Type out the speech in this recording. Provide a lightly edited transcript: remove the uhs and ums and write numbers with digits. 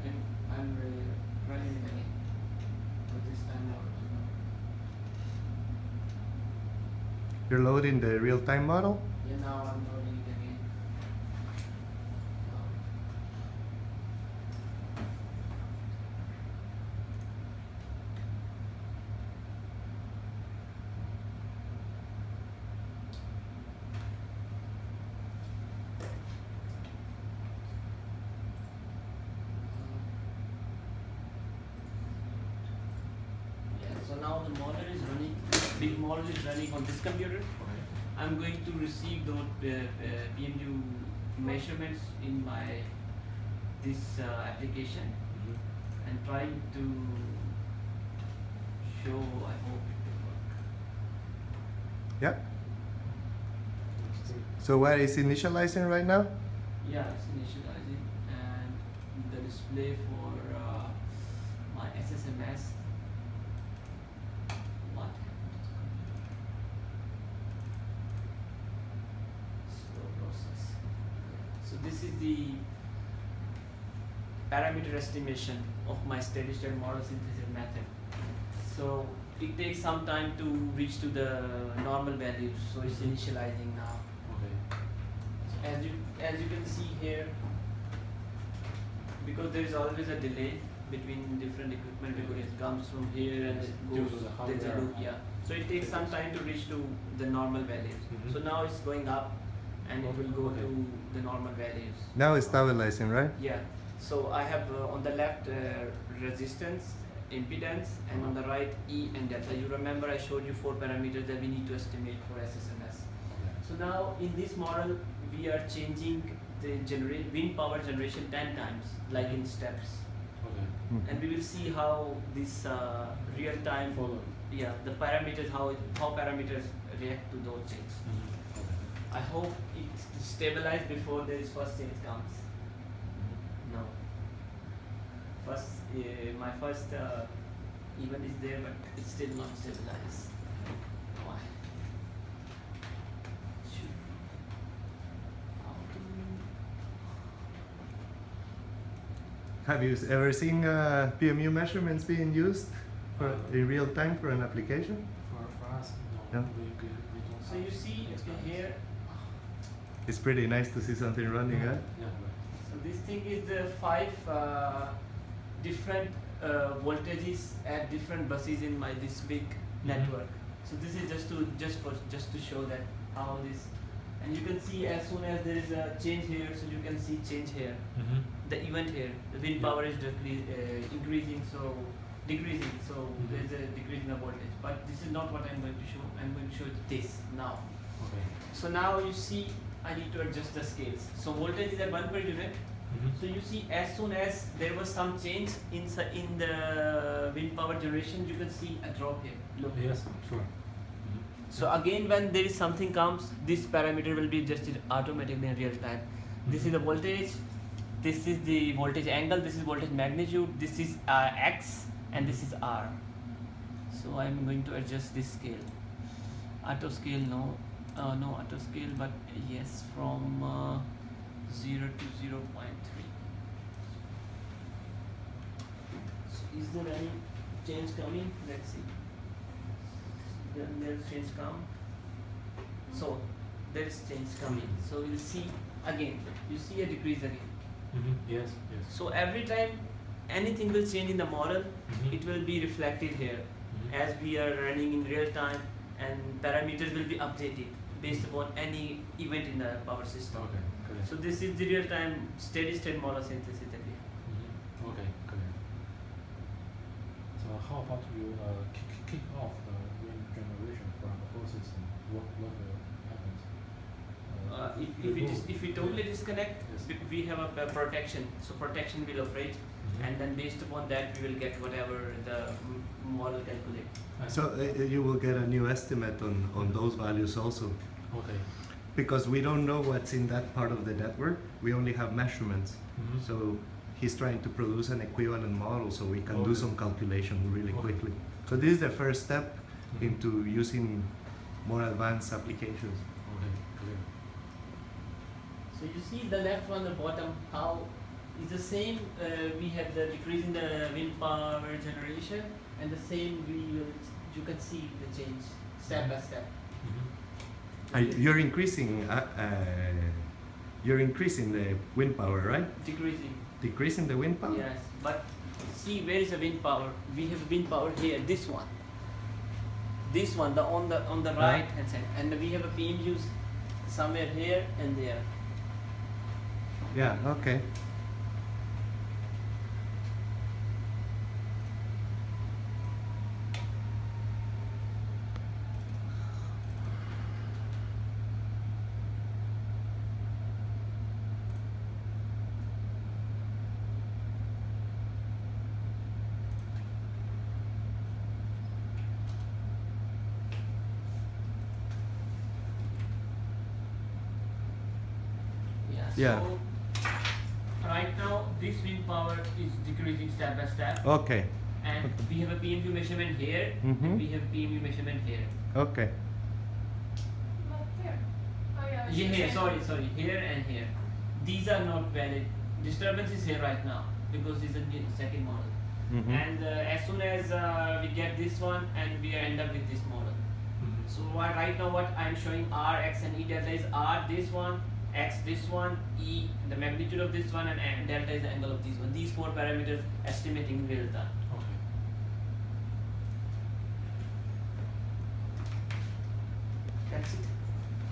And I'm running it again. But this time now. You're loading the real-time model? Yeah, now I'm loading it again. Yeah, so now the model is running, big model is running on this computer. Okay. I'm going to receive those PMU measurements in my this application Mm-hmm. and trying to show. I hope it will work. Yeah. Let's see. So what is initializing right now? Yeah, it's initializing and the display for my SSMS. What happened to the computer? Slow process. So this is the parameter estimation of my steady state model synthesis method. So it takes some time to reach to the normal values. So it's initializing now. Okay. As you can see here, because there is always a delay between different equipment because it comes from here and it Due goes to the there's a hardware. loop, yeah. So it takes some time to reach to the normal values. Mhm. So now it's going up and it will go Okay. to the normal values. Now it's stabilizing, right? Yeah. So I have on the left resistance, impedance, and on the right E and delta. You remember I showed you 4 parameters that we need to estimate for SSMS. Okay. So now in this model we are changing the wind power generation 10 times, like in steps, Okay. and we will see how this real time, Follow. yeah, the parameters, how parameters react to those changes. Mm-hmm. Okay. I hope it stabilizes before this first change comes. Mm-hmm. No. First, my first event is there, but it's still not stabilized. Why? Should how to? Have you ever seen PMU measurements being used in real time for an application? For us, no. No. We don't. So you see here. It's pretty nice to see something running, huh? Yeah. Right. So this thing is the 5 different voltages at different buses in my this big network. So this is just to show that how this, and you can see as soon as there is a change here, so you can see change here. Mm-hmm. The event here, the wind Yeah. power is increasing, so decreasing, so Mhm. there is a decrease in the voltage. But this is not what I'm going to show. I'm going to show this now. Okay. So now you see I need to adjust the scales. So voltage is at 1 per unit. Mm-hmm. So you see as soon as there was some change in the wind power generation, you can see a drop here. Look. Yes. Sure. So again, when there is something comes, this parameter will be adjusted automatically in real time. This is the voltage, this is the voltage angle, this is voltage magnitude, this is X, and this is R. So I'm going to adjust this scale. Auto scale, no auto scale, but yes, from 0 to 0.3. So is there any change coming? Let's see. Then there's change come. So there is change coming. So we'll see again. You see a decrease again. Mm-hmm. Yes. Yes. So every time anything will change in the model, Mhm. it will be reflected here Mhm. as we are running in real time, and parameters will be updated based upon any event in the power system. Okay. Correct. So this is the real time steady state model synthesis that we have. Mm-hmm. Okay. Correct. So how about you kick off the wind generation from the whole system? What will happen? If we totally disconnect, Yes. we have a protection. So protection will operate, Mhm. and then based upon that we will get whatever the model calculate. So you will get a new estimate on those values also. Okay. Because we don't know what's in that part of the network, we only have measurements. Mhm. So he's trying to produce an equivalent model so we can do Okay. some calculation really Okay. quickly. So this is the first step Mhm. into using more advanced applications. Okay. Clear. So you see the left one, the bottom, how It's the same. We have the decrease in the wind power generation, and the same you can see the change step by step. You're increasing the wind power, right? Decreasing. Decreasing the wind power? Yes, but see where is the wind power? We have wind power here. This one, the on the right hand side, and we have a PMUs somewhere here and there. Yeah, okay. Yeah. So right now this wind power is decreasing step by step, Okay, and we have a PMU measurement here, Mhm. and we have PMU measurement here. okay. Not there. Oh yeah. I Yeah, see. here, sorry, here and here. These are not valid. Disturbance is here right now because it's a second model. Mhm. And as soon as we get this one, and we end up with this model. So right now what I'm showing R, X and E delta is R this one, X this one, E the magnitude of this one, and delta is the angle of this one. These four parameters estimating real time.